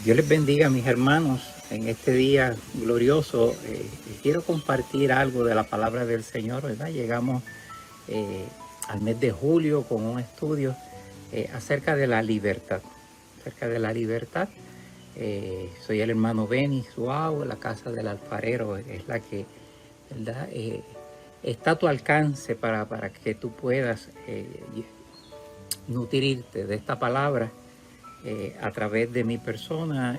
Dios les bendiga, mis hermanos. En este día glorioso quiero compartir algo de la palabra del Señor, ¿verdad? Llegamos al mes de julio con un estudio acerca de la libertad. Acerca de la libertad. Soy el hermano Benny Suau, la casa del alfarero es la que, ¿verdad? Está a tu alcance para que tú puedas nutrirte de esta palabra a través de mi persona,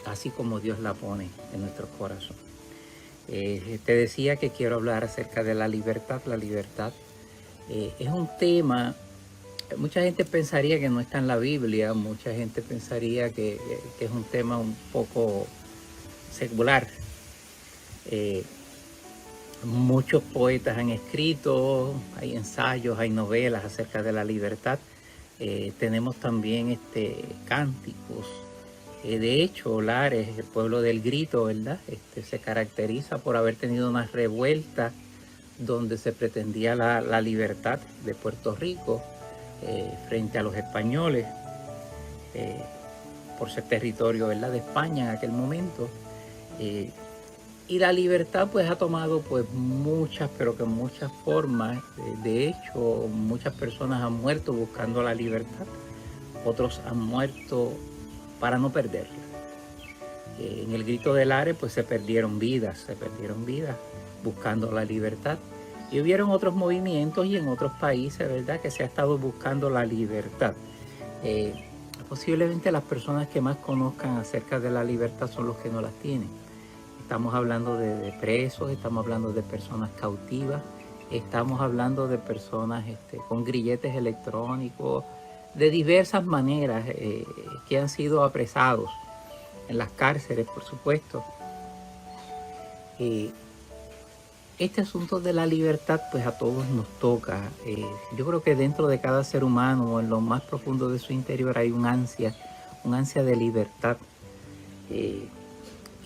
así como Dios la pone en nuestro corazón. Te decía que quiero hablar acerca de la libertad. La libertad es un tema, mucha gente pensaría que no está en la Biblia, mucha gente pensaría que es un tema un poco secular. Muchos poetas han escrito, hay ensayos, hay novelas acerca de la libertad. Tenemos también cánticos. De hecho, Lares, el pueblo del grito, ¿verdad? Se caracteriza por haber tenido una revuelta donde se pretendía la libertad de Puerto Rico frente a los españoles por ser territorio, ¿verdad?, de España en aquel momento. Y la libertad pues ha tomado pues muchas, pero que muchas formas. De hecho, muchas personas han muerto buscando la libertad. Otros han muerto para no perderla. En el grito del Lares pues se perdieron vidas buscando la libertad. Y hubieron otros movimientos y en otros países, ¿verdad?, que se ha estado buscando la libertad. Posiblemente las personas que más conozcan acerca de la libertad son los que no las tienen. Estamos hablando de presos, estamos hablando de personas cautivas, estamos hablando de personas con grilletes electrónicos, de diversas maneras que han sido apresados en las cárceles, por supuesto. Este asunto de la libertad pues a todos nos toca. Yo creo que dentro de cada ser humano, en lo más profundo de su interior, hay un ansia de libertad.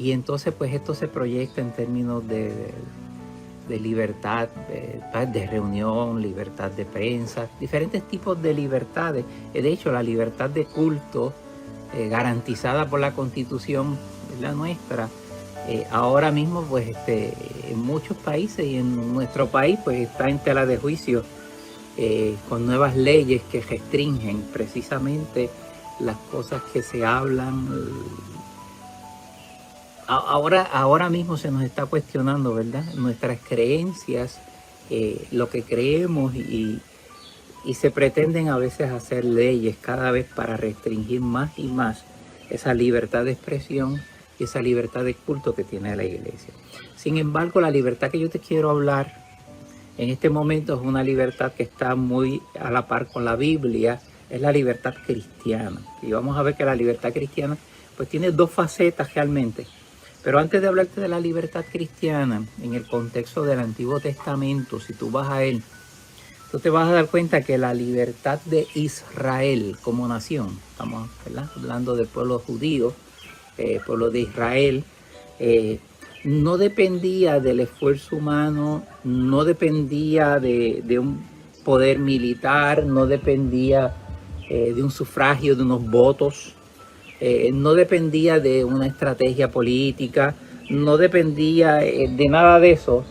Y entonces pues esto se proyecta en términos de libertad de reunión, libertad de prensa, diferentes tipos de libertades. De hecho, la libertad de culto garantizada por la Constitución, la nuestra, ahora mismo pues en muchos países y en nuestro país pues está en tela de juicio con nuevas leyes que restringen precisamente las cosas que se hablan. Ahora mismo se nos está cuestionando, ¿verdad?, nuestras creencias, lo que creemos y se pretenden a veces hacer leyes cada vez para restringir más y más esa libertad de expresión y esa libertad de culto que tiene la iglesia. Sin embargo, la libertad que yo te quiero hablar en este momento es una libertad que está muy a la par con la Biblia, es la libertad cristiana. Y vamos a ver que la libertad cristiana pues tiene dos facetas realmente. Pero antes de hablarte de la libertad cristiana, en el contexto del Antiguo Testamento, si tú vas a él, tú te vas a dar cuenta que la libertad de Israel como nación, estamos, ¿verdad?, hablando del pueblo judío, pueblo de Israel, no dependía del esfuerzo humano, no dependía de un poder militar, no dependía de un sufragio, de unos votos. No dependía de una estrategia política, no dependía de nada de eso,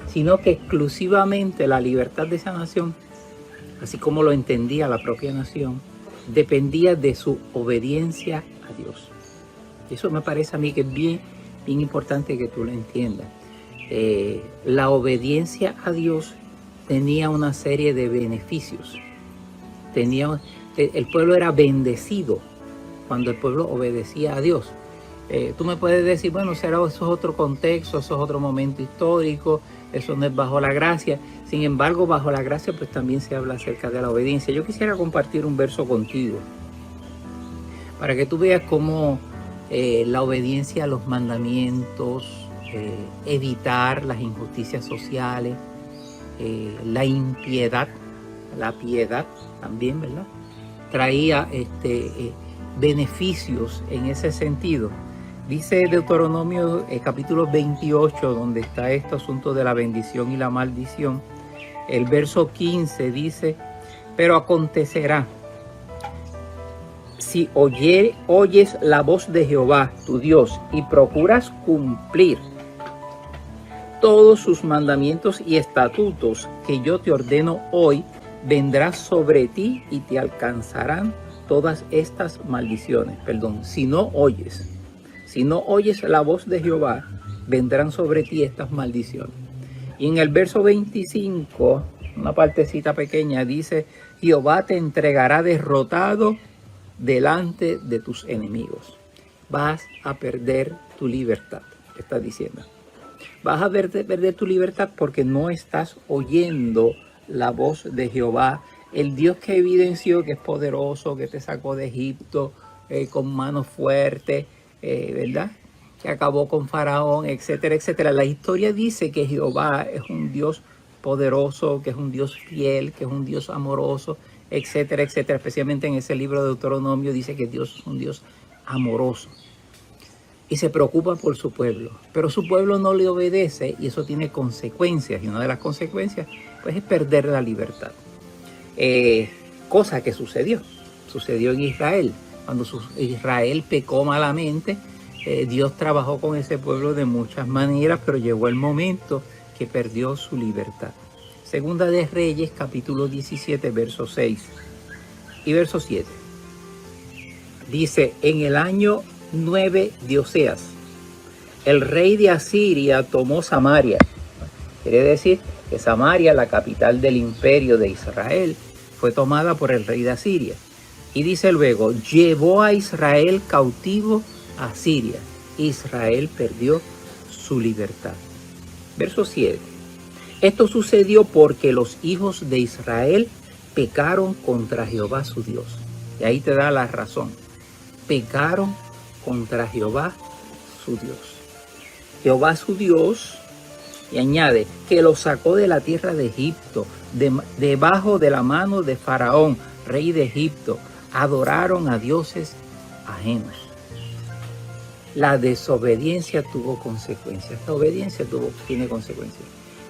sino que exclusivamente la libertad de esa nación, así como lo entendía la propia nación, dependía de su obediencia a Dios. Y eso me parece a mí que es bien importante que tú lo entiendas. La obediencia a Dios tenía una serie de beneficios. El pueblo era bendecido cuando el pueblo obedecía a Dios. Tú me puedes decir, bueno, será eso es otro contexto, eso es otro momento histórico, eso no es bajo la gracia. Sin embargo, bajo la gracia pues también se habla acerca de la obediencia. Yo quisiera compartir un verso contigo para que tú veas cómo la obediencia a los mandamientos, evitar las injusticias sociales, la impiedad, la piedad también, ¿verdad?, traía beneficios en ese sentido. Dice Deuteronomio capítulo 28, donde está este asunto de la bendición y la maldición. El verso 15 dice: pero acontecerá si oyes la voz de Jehová, tu Dios, y procuras cumplir todos sus mandamientos y estatutos que yo te ordeno hoy, vendrá sobre ti y te alcanzarán todas estas maldiciones. Si no oyes la voz de Jehová, vendrán sobre ti estas maldiciones. Y en el verso 25, una partecita pequeña, dice: Jehová te entregará derrotado delante de tus enemigos. Vas a perder tu libertad, está diciendo. Vas a perder tu libertad porque no estás oyendo la voz de Jehová, el Dios que evidenció que es poderoso, que te sacó de Egipto con mano fuerte, ¿verdad? Que acabó con Faraón, etcétera, etcétera. La historia dice que Jehová es un Dios poderoso, que es un Dios fiel, que es un Dios amoroso, etcétera, etcétera. Especialmente en ese libro de Deuteronomio dice que Dios es un Dios amoroso y se preocupa por su pueblo, pero su pueblo no le obedece y eso tiene consecuencias, y una de las consecuencias pues es perder la libertad. Cosa que sucedió en Israel. Cuando Israel pecó malamente, Dios trabajó con ese pueblo de muchas maneras, pero llegó el momento que perdió su libertad. Segunda de Reyes, capítulo 17, verso 6 y verso 7. Dice: en el año 9 de Oseas, el rey de Asiria tomó Samaria. Quiere decir que Samaria, la capital del imperio de Israel, fue tomada por el rey de Asiria. Y dice luego: llevó a Israel cautivo a Asiria. Israel perdió su libertad. Verso 7. Esto sucedió porque los hijos de Israel pecaron contra Jehová su Dios. Y ahí te da la razón. Pecaron contra Jehová su Dios. Jehová su Dios, y añade, que los sacó de la tierra de Egipto, debajo de la mano de Faraón, rey de Egipto. Adoraron a dioses ajenos. La desobediencia tuvo consecuencias. La obediencia tiene consecuencias.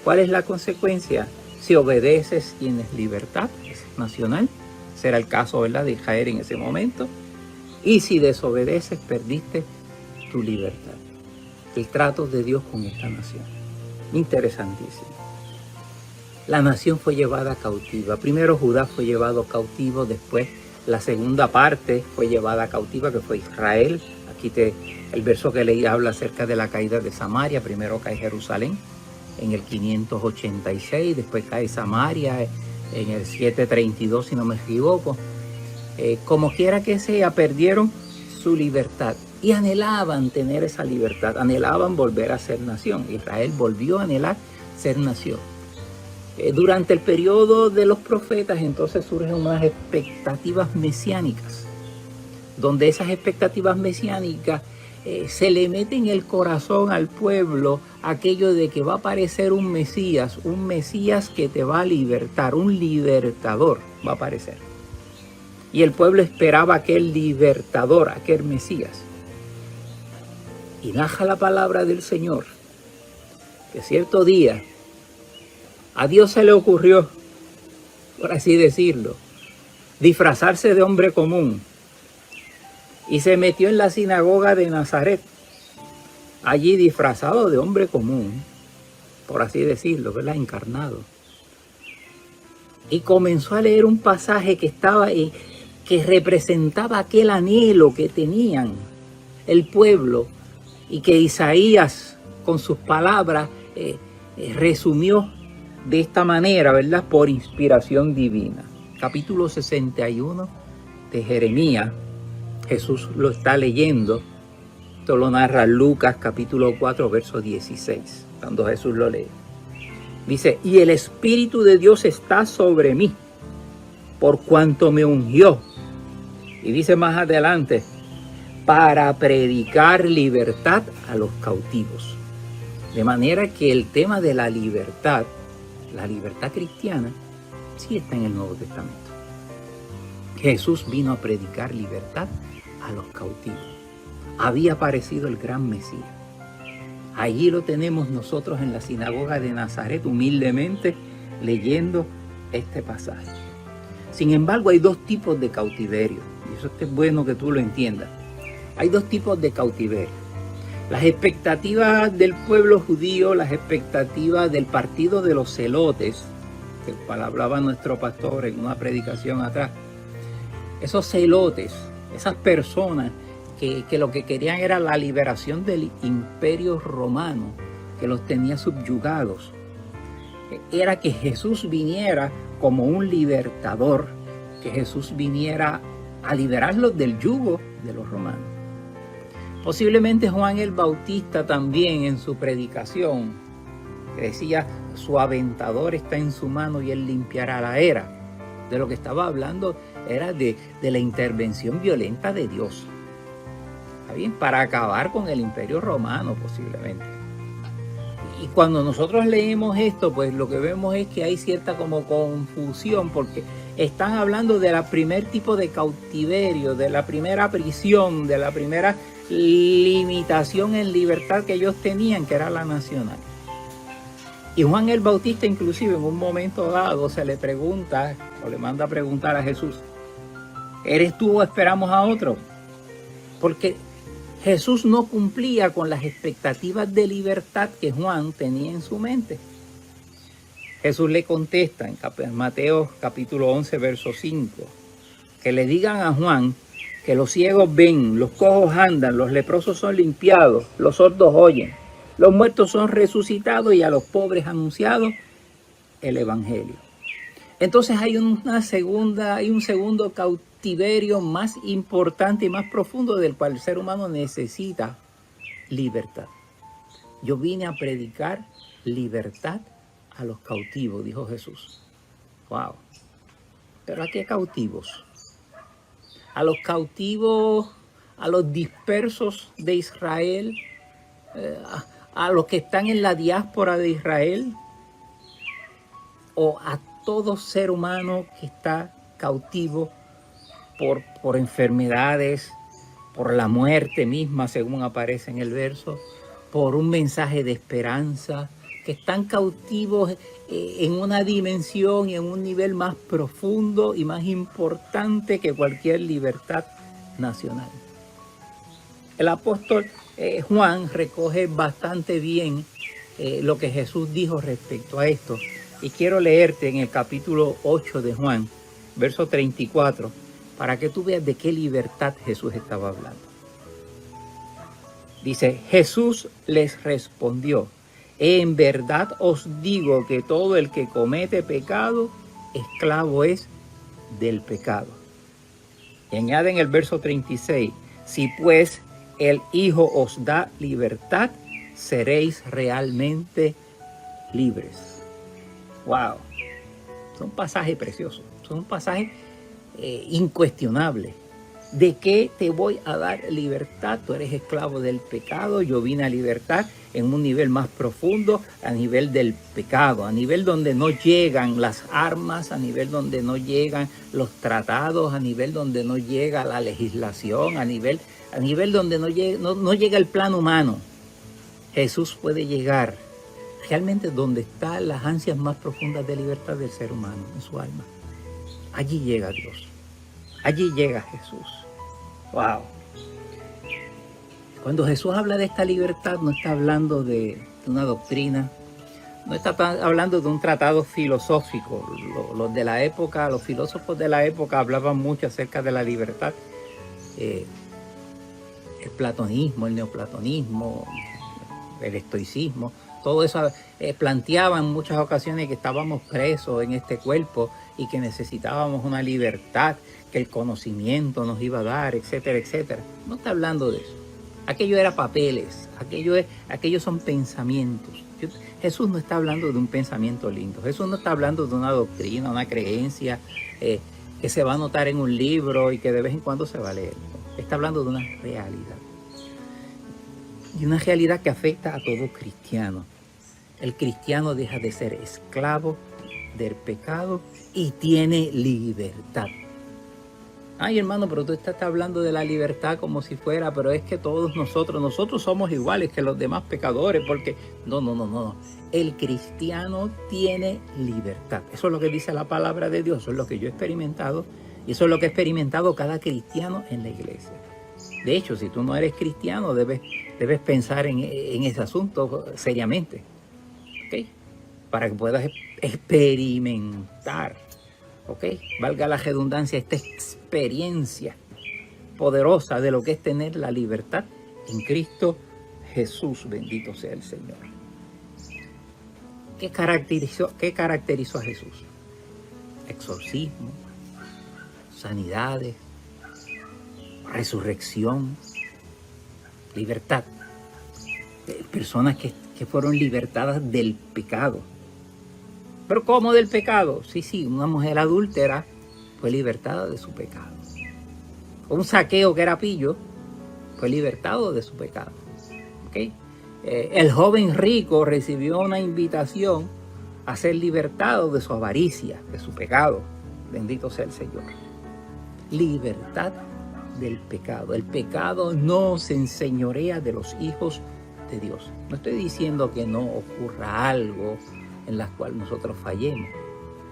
¿Cuál es la consecuencia? Si obedeces, tienes libertad, es nacional. Será el caso, ¿verdad?, de Israel en ese momento. Y si desobedeces, perdiste tu libertad. El trato de Dios con esta nación. Interesantísimo. La nación fue llevada cautiva. Primero Judá fue llevado cautivo, después la segunda parte fue llevada cautiva, que fue Israel. Aquí el verso que leí habla acerca de la caída de Samaria. Primero cae Jerusalén en el 586, después cae Samaria en el 732, si no me equivoco. Como quiera que sea, perdieron su libertad y anhelaban tener esa libertad, anhelaban volver a ser nación. Israel volvió a anhelar ser nación. Durante el periodo de los profetas, entonces surgen unas expectativas mesiánicas, donde esas expectativas mesiánicas se le mete en el corazón al pueblo aquello de que va a aparecer un Mesías que te va a libertar, un libertador va a aparecer. Y el pueblo esperaba aquel libertador, aquel Mesías. Y narra la palabra del Señor que cierto día a Dios se le ocurrió, por así decirlo, disfrazarse de hombre común. Y se metió en la sinagoga de Nazaret, allí disfrazado de hombre común, por así decirlo, ¿verdad?, encarnado. Y comenzó a leer un pasaje que representaba aquel anhelo que tenían el pueblo y que Isaías con sus palabras resumió de esta manera, ¿verdad?, por inspiración divina. Capítulo 61 de Jeremías. Jesús lo está leyendo. Esto lo narra Lucas capítulo 4 verso 16, cuando Jesús lo lee. Dice: y el Espíritu de Dios está sobre mí, por cuanto me ungió. Y dice más adelante: para predicar libertad a los cautivos. De manera que el tema de la libertad cristiana, sí está en el Nuevo Testamento. Jesús vino a predicar libertad a los cautivos. Había aparecido el gran Mesías. Allí lo tenemos nosotros en la sinagoga de Nazaret, humildemente leyendo este pasaje. Sin embargo, hay dos tipos de cautiverio. Y eso es bueno que tú lo entiendas. Hay dos tipos de cautiverio. Las expectativas del pueblo judío, las expectativas del partido de los celotes, del cual hablaba nuestro pastor en una predicación atrás. Esos celotes, esas personas que lo que querían era la liberación del imperio romano, que los tenía subyugados. Era que Jesús viniera como un libertador, que Jesús viniera a liberarlos del yugo de los romanos. Posiblemente Juan el Bautista también en su predicación decía, su aventador está en su mano y él limpiará la era. De lo que estaba hablando era de la intervención violenta de Dios. ¿Está bien? Para acabar con el imperio romano posiblemente. Y cuando nosotros leemos esto, pues lo que vemos es que hay cierta como confusión, porque están hablando de la primer tipo de cautiverio, de la primera prisión, de la primera limitación en libertad que ellos tenían, que era la nacional. Y Juan el Bautista inclusive en un momento dado se le pregunta, o le manda a preguntar a Jesús, ¿eres tú o esperamos a otro? Porque Jesús no cumplía con las expectativas de libertad que Juan tenía en su mente. Jesús le contesta en Mateo capítulo 11, verso 5, que le digan a Juan que los ciegos ven, los cojos andan, los leprosos son limpiados, los sordos oyen, los muertos son resucitados y a los pobres anunciados el evangelio. Entonces hay un segundo cautiverio más importante y más profundo del cual el ser humano necesita libertad. Yo vine a predicar libertad a los cautivos, dijo Jesús. Wow. ¿Pero a qué cautivos? A los cautivos, a los dispersos de Israel, a los que están en la diáspora de Israel, o a todo ser humano que está cautivo por enfermedades, por la muerte misma, según aparece en el verso, por un mensaje de esperanza, que están cautivos en una dimensión y en un nivel más profundo y más importante que cualquier libertad nacional. El apóstol Juan recoge bastante bien lo que Jesús dijo respecto a esto. Y quiero leerte en el capítulo 8 de Juan, verso 34, para que tú veas de qué libertad Jesús estaba hablando. Dice, Jesús les respondió, en verdad os digo que todo el que comete pecado, esclavo es del pecado. Y añade en el verso 36, si pues el Hijo os da libertad, seréis realmente libres. Wow, es un pasaje precioso, es un pasaje incuestionable. ¿De qué te voy a dar libertad? Tú eres esclavo del pecado, yo vine a libertad en un nivel más profundo, a nivel del pecado, a nivel donde no llegan las armas, a nivel donde no llegan los tratados, a nivel donde no llega la legislación, a nivel donde no llega el plan humano. Jesús puede llegar realmente donde están las ansias más profundas de libertad del ser humano, en su alma. Allí llega Dios. Allí llega Jesús. Wow. Cuando Jesús habla de esta libertad, no está hablando de una doctrina, no está hablando de un tratado filosófico. Los de la época, los filósofos de la época hablaban mucho acerca de la libertad. El platonismo, el neoplatonismo, el estoicismo, todo eso planteaba en muchas ocasiones que estábamos presos en este cuerpo y que necesitábamos una libertad que el conocimiento nos iba a dar, etcétera, etcétera. No está hablando de eso. Aquello era papeles, aquellos son pensamientos. Jesús no está hablando de un pensamiento lindo. Jesús no está hablando de una doctrina, una creencia que se va a anotar en un libro y que de vez en cuando se va a leer. Está hablando de una realidad. Y una realidad que afecta a todo cristiano. El cristiano deja de ser esclavo del pecado y tiene libertad. Ay, hermano, pero tú estás hablando de la libertad como si fuera, pero es que todos nosotros somos iguales que los demás pecadores, porque no. El cristiano tiene libertad. Eso es lo que dice la palabra de Dios, eso es lo que yo he experimentado y eso es lo que ha experimentado cada cristiano en la iglesia. De hecho, si tú no eres cristiano, debes pensar en ese asunto seriamente, ¿ok? Para que puedas experimentar, ¿ok? Valga la redundancia, esta experiencia poderosa de lo que es tener la libertad en Cristo Jesús, bendito sea el Señor. ¿Qué caracterizó a Jesús? Exorcismo, sanidades, resurrección, libertad. Personas que fueron libertadas del pecado. ¿Pero cómo del pecado? Sí, una mujer adúltera fue libertada de su pecado. Un saqueo que era pillo fue libertado de su pecado. ¿Okay? El joven rico recibió una invitación a ser libertado de su avaricia, de su pecado. Bendito sea el Señor. Libertad del pecado. El pecado no se enseñorea de los hijos de Dios. No estoy diciendo que no ocurra algo en la cual nosotros fallemos,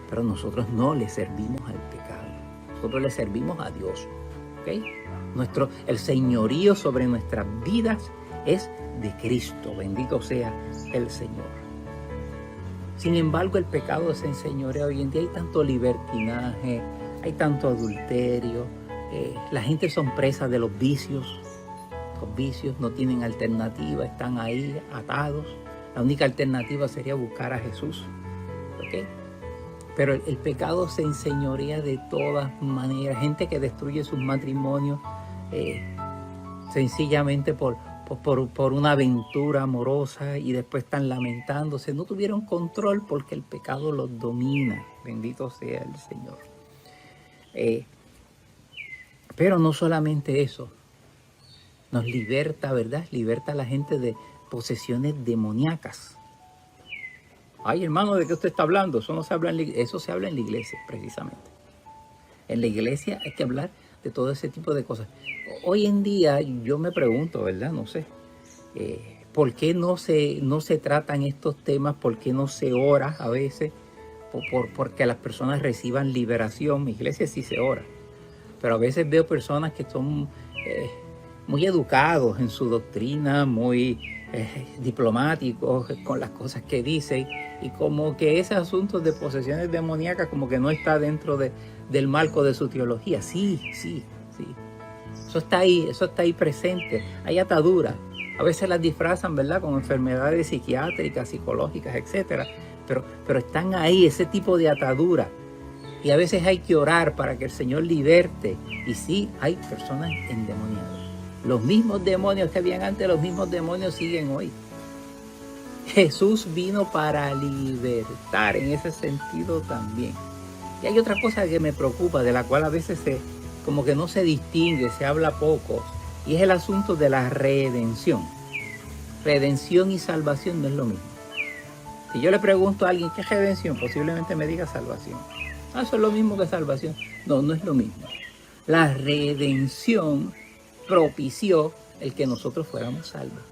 pero nosotros no le servimos al pecado. Nosotros le servimos a Dios. ¿Okay? El señorío sobre nuestras vidas es de Cristo. Bendito sea el Señor. Sin embargo, el pecado se enseñorea hoy en día. Hay tanto libertinaje, hay tanto adulterio. La gente son presas de los vicios. Los vicios no tienen alternativa, están ahí atados. La única alternativa sería buscar a Jesús. ¿Okay? Pero el pecado se enseñorea de todas maneras. Gente que destruye sus matrimonios sencillamente por una aventura amorosa y después están lamentándose. No tuvieron control porque el pecado los domina. Bendito sea el Señor. Pero no solamente eso. Nos liberta, ¿verdad? Liberta a la gente de posesiones demoníacas. Ay, hermano, ¿de qué usted está hablando? Eso se habla en la iglesia, precisamente. En la iglesia hay que hablar de todo ese tipo de cosas. Hoy en día yo me pregunto, ¿verdad? No sé, ¿por qué no se tratan estos temas? ¿Por qué no se ora a veces? Porque las personas reciban liberación. Mi iglesia sí se ora, pero a veces veo personas que son muy educados en su doctrina, muy diplomáticos con las cosas que dicen, y como que ese asunto de posesiones demoníacas como que no está dentro del marco de su teología. Sí. Eso está ahí presente. Hay ataduras. A veces las disfrazan, ¿verdad?, con enfermedades psiquiátricas, psicológicas, etcétera. Pero están ahí, ese tipo de atadura. Y a veces hay que orar para que el Señor liberte. Y sí, hay personas endemoniadas. Los mismos demonios que habían antes, los mismos demonios siguen hoy. Jesús vino para libertar en ese sentido también. Y hay otra cosa que me preocupa, de la cual a veces como que no se distingue, se habla poco, y es el asunto de la redención. Redención y salvación no es lo mismo. Si yo le pregunto a alguien qué es redención, posiblemente me diga salvación. Eso es lo mismo que salvación. No es lo mismo. La redención propició el que nosotros fuéramos salvos.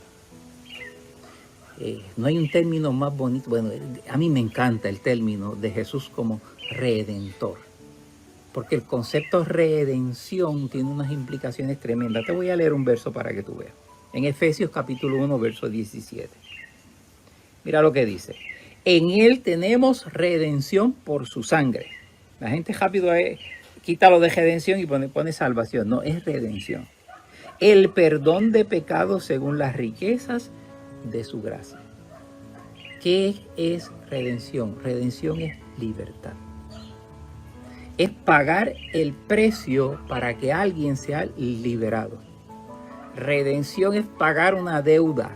No hay un término más bonito. Bueno, a mí me encanta el término de Jesús como redentor, porque el concepto redención tiene unas implicaciones tremendas. Te voy a leer un verso para que tú veas. En Efesios capítulo 1, verso 17. Mira lo que dice. En él tenemos redención por su sangre. La gente rápido quita lo de redención y pone salvación. No, es redención. El perdón de pecados según las riquezas de su gracia. ¿Qué es redención? Redención es libertad. Es pagar el precio para que alguien sea liberado. Redención es pagar una deuda.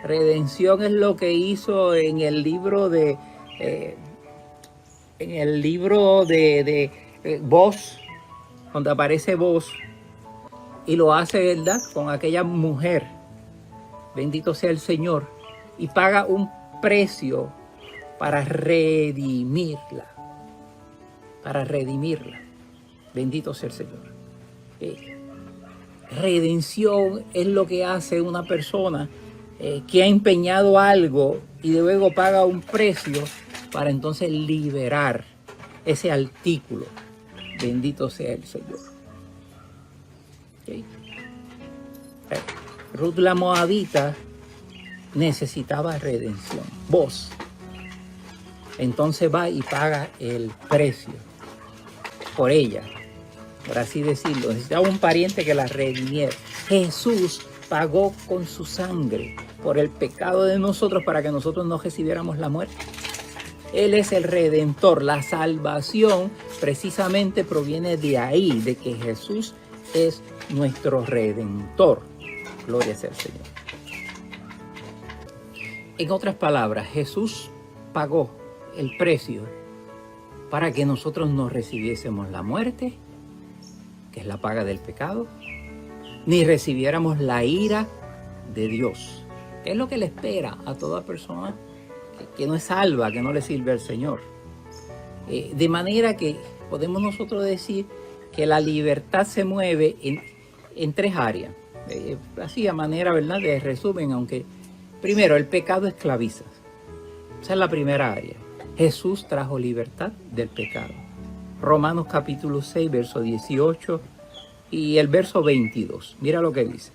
Redención es lo que hizo en el libro de Vos, cuando aparece Vos, y lo hace, ¿verdad?, con aquella mujer. Bendito sea el Señor. Y paga un precio para redimirla. Bendito sea el Señor. Redención es lo que hace una persona que ha empeñado algo y luego paga un precio para entonces liberar ese artículo. Bendito sea el Señor. ¿Okay? Ruth la Moabita necesitaba redención. Vos. Entonces va y paga el precio por ella, por así decirlo. Necesitaba un pariente que la redimiera. Jesús pagó con su sangre por el pecado de nosotros para que nosotros no recibiéramos la muerte. Él es el Redentor. La salvación precisamente proviene de ahí, de que Jesús es nuestro Redentor. Gloria sea al Señor. En otras palabras, Jesús pagó el precio para que nosotros no recibiésemos la muerte, que es la paga del pecado, ni recibiéramos la ira de Dios, que es lo que le espera a toda persona que no es salva, que no le sirve al Señor. De manera que podemos nosotros decir que la libertad se mueve en tres áreas. Así a manera, ¿verdad?, de resumen, aunque primero el pecado esclaviza. Esa es la primera área. Jesús trajo libertad del pecado. Romanos capítulo 6, verso 18 y el verso 22. Mira lo que dice.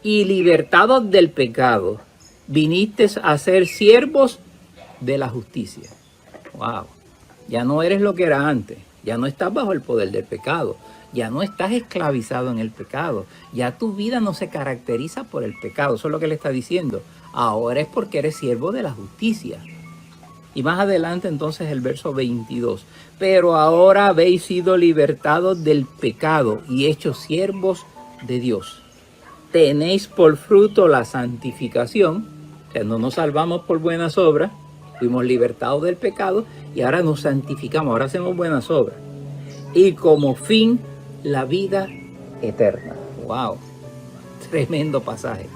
Y libertados del pecado, viniste a ser siervos de la justicia. Wow. Ya no eres lo que era antes. Ya no estás bajo el poder del pecado. Ya no estás esclavizado en el pecado. Ya tu vida no se caracteriza por el pecado. Eso es lo que le está diciendo. Ahora es porque eres siervo de la justicia. Y más adelante entonces el verso 22. Pero ahora habéis sido libertados del pecado y hechos siervos de Dios. Tenéis por fruto la santificación. O sea, no nos salvamos por buenas obras. Fuimos libertados del pecado y ahora nos santificamos. Ahora hacemos buenas obras. Y como fin, la vida eterna. ¡Wow! Tremendo pasaje.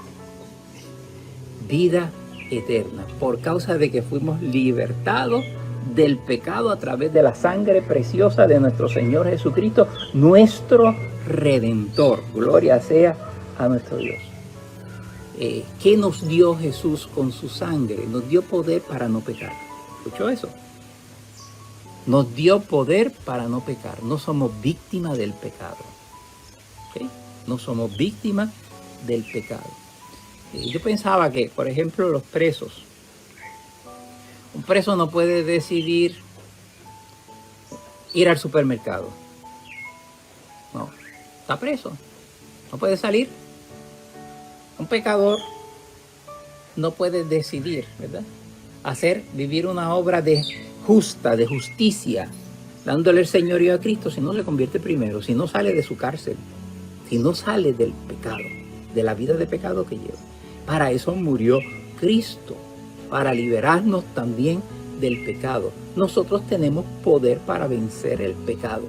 Vida eterna, por causa de que fuimos libertados del pecado a través de la sangre preciosa de nuestro Señor Jesucristo, nuestro Redentor. Gloria sea a nuestro Dios. ¿Qué nos dio Jesús con su sangre? Nos dio poder para no pecar. ¿Escuchó eso? Nos dio poder para no pecar. No somos víctimas del pecado. ¿Okay? No somos víctimas del pecado. Yo pensaba que, por ejemplo, los presos. Un preso no puede decidir ir al supermercado. No, está preso. No puede salir. Un pecador no puede decidir, ¿verdad? Vivir una obra de justicia, dándole el señorío a Cristo si no se convierte primero, si no sale de su cárcel, si no sale del pecado, de la vida de pecado que lleva. Para eso murió Cristo, para liberarnos también del pecado. Nosotros tenemos poder para vencer el pecado.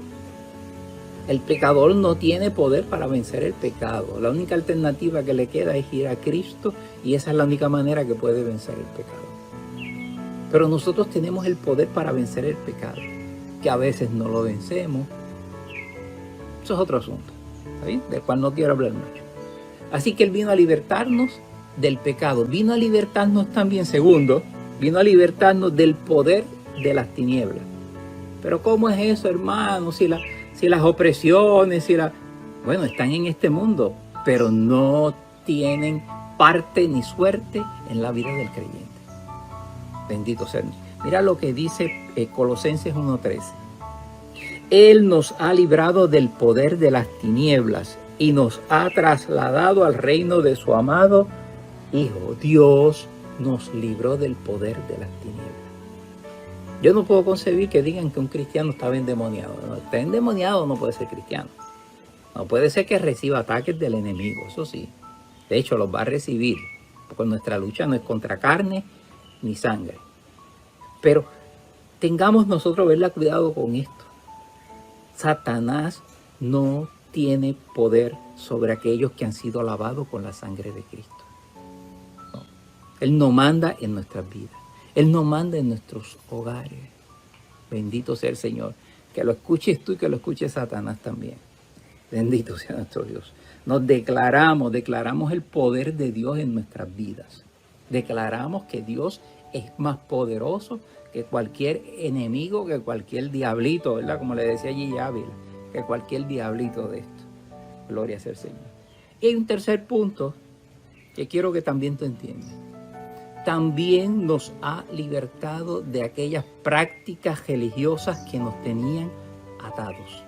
El pecador no tiene poder para vencer el pecado. La única alternativa que le queda es ir a Cristo y esa es la única manera que puede vencer el pecado. Pero nosotros tenemos el poder para vencer el pecado, que a veces no lo vencemos. Eso es otro asunto, ¿está bien? Del cual no quiero hablar mucho. Así que Él vino a libertarnos del pecado. Vino a libertarnos también, segundo, vino a libertarnos del poder de las tinieblas. Pero ¿cómo es eso, hermano? Si las opresiones, bueno, están en este mundo, pero no tienen parte ni suerte en la vida del creyente. Bendito sea Dios. Mira lo que dice Colosenses 1:13. Él nos ha librado del poder de las tinieblas y nos ha trasladado al reino de su amado Hijo. Dios nos libró del poder de las tinieblas. Yo no puedo concebir que digan que un cristiano estaba endemoniado. No, está endemoniado, no puede ser cristiano. No puede ser que reciba ataques del enemigo, eso sí. De hecho, los va a recibir, porque nuestra lucha no es contra carne ni sangre. Pero tengamos nosotros, ¿verdad?, cuidado con esto. Satanás no tiene poder sobre aquellos que han sido lavados con la sangre de Cristo. No. Él no manda en nuestras vidas. Él no manda en nuestros hogares. Bendito sea el Señor. Que lo escuches tú y que lo escuche Satanás también. Bendito sea nuestro Dios. Nos declaramos el poder de Dios en nuestras vidas. Declaramos que Dios es más poderoso que cualquier enemigo, que cualquier diablito, ¿verdad? Como le decía allí Ávila, que cualquier diablito de esto. Gloria sea al Señor. Y hay un tercer punto que quiero que también tú entiendas. También nos ha libertado de aquellas prácticas religiosas que nos tenían atados.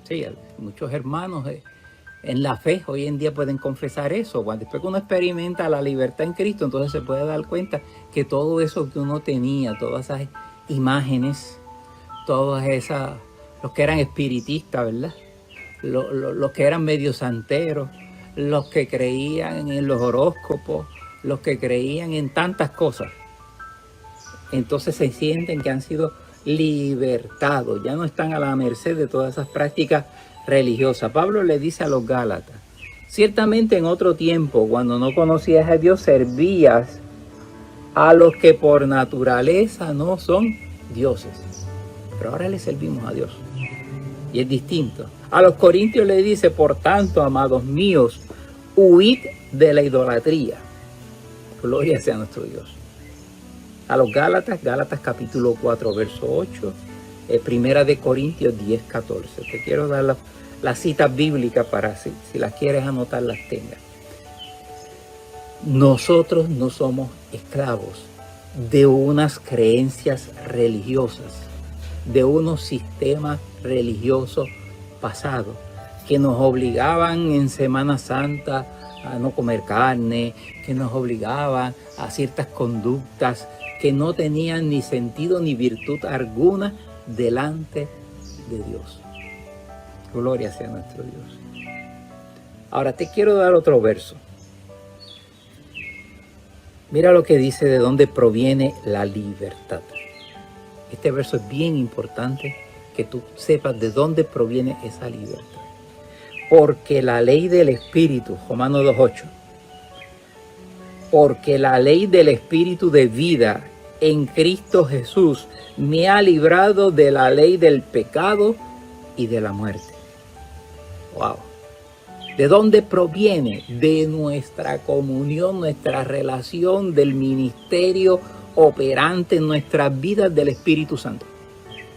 Sí, muchos hermanos en la fe hoy en día pueden confesar eso. Después que uno experimenta la libertad en Cristo, entonces se puede dar cuenta que todo eso que uno tenía, todas esas imágenes, todas esas, los que eran espiritistas, ¿verdad? Los que eran medio santeros, los que creían en los horóscopos, los que creían en tantas cosas, entonces se sienten que han sido libertados, ya no están a la merced de todas esas prácticas religiosas. Pablo le dice a los Gálatas: ciertamente en otro tiempo, cuando no conocías a Dios, servías a los que por naturaleza no son dioses, pero ahora le servimos a Dios y es distinto. A los corintios le dice: por tanto, amados míos, huid de la idolatría. Gloria sea a nuestro Dios. A los Gálatas capítulo 4, verso 8, primera de Corintios 10, 14. Te quiero dar las citas bíblicas para si las quieres anotar, las tengas. Nosotros no somos esclavos de unas creencias religiosas, de unos sistemas religiosos pasados que nos obligaban en Semana Santa a no comer carne, que nos obligaban a ciertas conductas que no tenían ni sentido ni virtud alguna delante de Dios. Gloria sea nuestro Dios. Ahora te quiero dar otro verso. Mira lo que dice de dónde proviene la libertad. Este verso es bien importante que tú sepas de dónde proviene esa libertad. Porque la ley del Espíritu, Romanos 2:8, porque la ley del Espíritu de vida en Cristo Jesús me ha librado de la ley del pecado y de la muerte. Wow. ¿De dónde proviene? De nuestra comunión, nuestra relación, del ministerio operante en nuestras vidas del Espíritu Santo.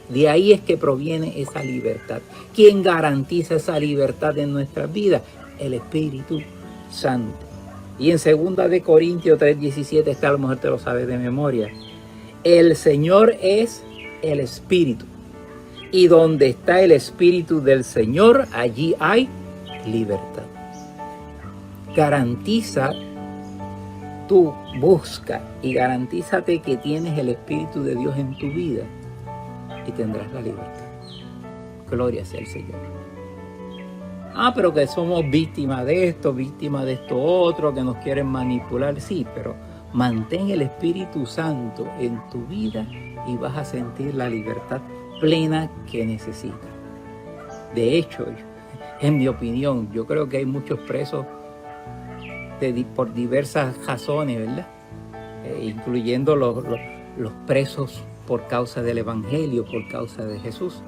De ahí es que proviene esa libertad. ¿Quién garantiza esa libertad en nuestras vidas? El Espíritu Santo. Y en 2 de Corintios 3:17 está, a lo mejor te lo sabes de memoria. El Señor es el Espíritu. Y donde está el Espíritu del Señor, allí hay libertad. Garantiza, tú busca y garantízate que tienes el Espíritu de Dios en tu vida y tendrás la libertad. Gloria sea al Señor. Pero que somos víctimas de esto otro, que nos quieren manipular. Sí, pero mantén el Espíritu Santo en tu vida y vas a sentir la libertad plena que necesitas. De hecho, en mi opinión, yo creo que hay muchos presos por diversas razones, ¿verdad? Incluyendo los presos por causa del Evangelio, por causa de Jesús,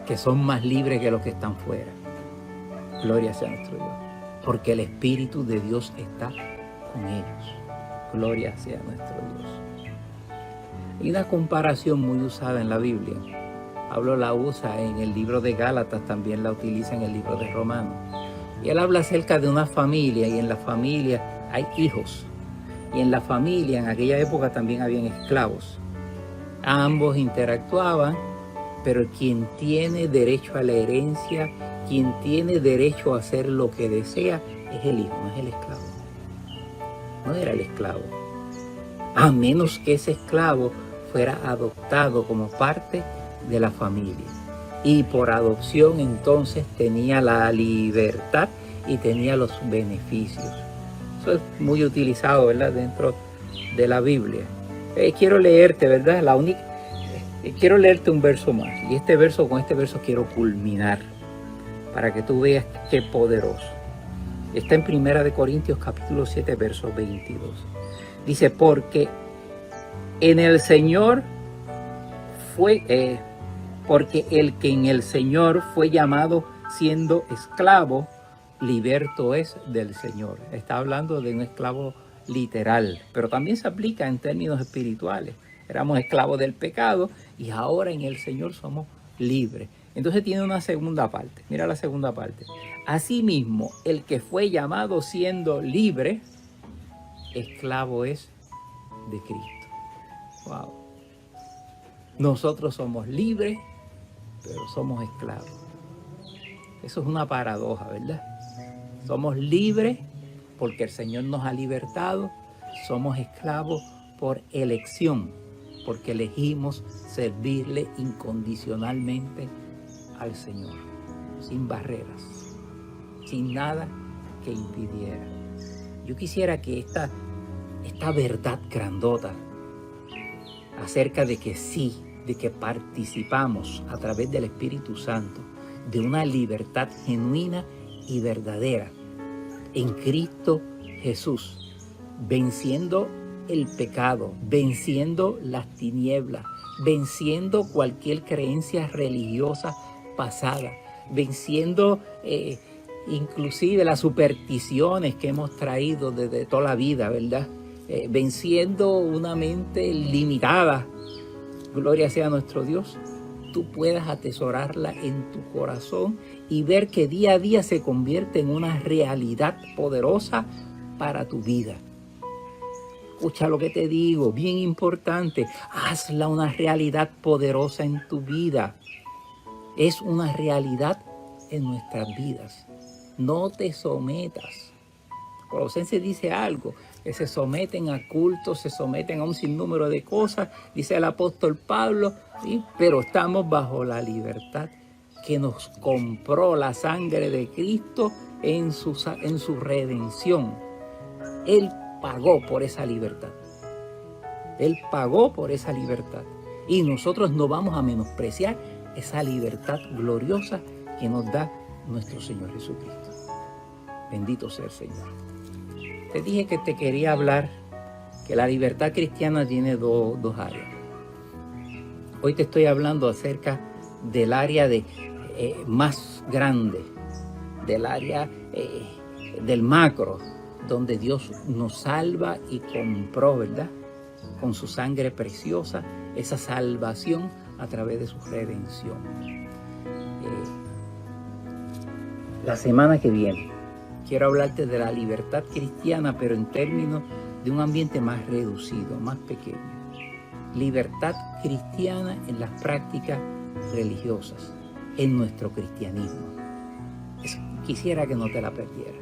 que son más libres que los que están fuera. Gloria sea a nuestro Dios, porque el Espíritu de Dios está con ellos. Gloria sea a nuestro Dios. Hay una comparación muy usada en la Biblia. Pablo la usa en el libro de Gálatas, también la utiliza en el libro de Romanos. Y él habla acerca de una familia, y en la familia hay hijos. Y en la familia, en aquella época, también habían esclavos. Ambos interactuaban, pero quien tiene derecho a la herencia, quien tiene derecho a hacer lo que desea, es el hijo, no es el esclavo. No era el esclavo. A menos que ese esclavo fuera adoptado como parte de la familia. Y por adopción entonces tenía la libertad y tenía los beneficios. Eso es muy utilizado, ¿verdad?, dentro de la Biblia. Quiero leerte, ¿verdad? Quiero leerte un verso más. Y con este verso quiero culminar para que tú veas qué poderoso. Está en 1 de Corintios capítulo 7, verso 22. Dice: porque en el Señor porque el que en el Señor fue llamado siendo esclavo, liberto es del Señor. Está hablando de un esclavo literal, pero también se aplica en términos espirituales. Éramos esclavos del pecado y ahora en el Señor somos libres. Entonces tiene una segunda parte. Mira la segunda parte. Asimismo, el que fue llamado siendo libre, esclavo es de Cristo. Wow. Nosotros somos libres, pero somos esclavos. Eso es una paradoja, ¿verdad? Somos libres porque el Señor nos ha libertado. Somos esclavos por elección, porque elegimos servirle incondicionalmente al Señor, sin barreras, sin nada que impidiera. Yo quisiera que esta verdad grandota acerca de que sí, de que participamos a través del Espíritu Santo de una libertad genuina y verdadera en Cristo Jesús, venciendo el pecado, venciendo las tinieblas, venciendo cualquier creencia religiosa pasada, venciendo inclusive las supersticiones que hemos traído desde toda la vida, ¿verdad? Venciendo una mente limitada. Gloria sea a nuestro Dios. Tú puedas atesorarla en tu corazón y ver que día a día se convierte en una realidad poderosa para tu vida. Escucha lo que te digo, bien importante. Hazla una realidad poderosa en tu vida. Es una realidad en nuestras vidas. No te sometas. Colosenses dice algo, que se someten a cultos, se someten a un sinnúmero de cosas, dice el apóstol Pablo, ¿sí? Pero estamos bajo la libertad que nos compró la sangre de Cristo en su redención. Él pagó por esa libertad. Él pagó por esa libertad. Y nosotros no vamos a menospreciar esa libertad gloriosa que nos da nuestro Señor Jesucristo. Bendito sea el Señor. Te dije que te quería hablar que la libertad cristiana tiene dos áreas. Hoy te estoy hablando acerca del área más grande, del área del macro, donde Dios nos salva y compró, ¿verdad? Con su sangre preciosa, esa salvación a través de su redención. La semana que viene quiero hablarte de la libertad cristiana, pero en términos de un ambiente más reducido, más pequeño. Libertad cristiana en las prácticas religiosas, en nuestro cristianismo. Quisiera que no te la perdieras,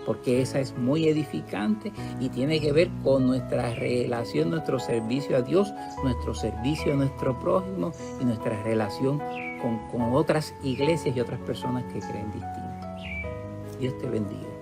porque esa es muy edificante y tiene que ver con nuestra relación, nuestro servicio a Dios, nuestro servicio a nuestro prójimo y nuestra relación con otras iglesias y otras personas que creen distinto. Dios te bendiga.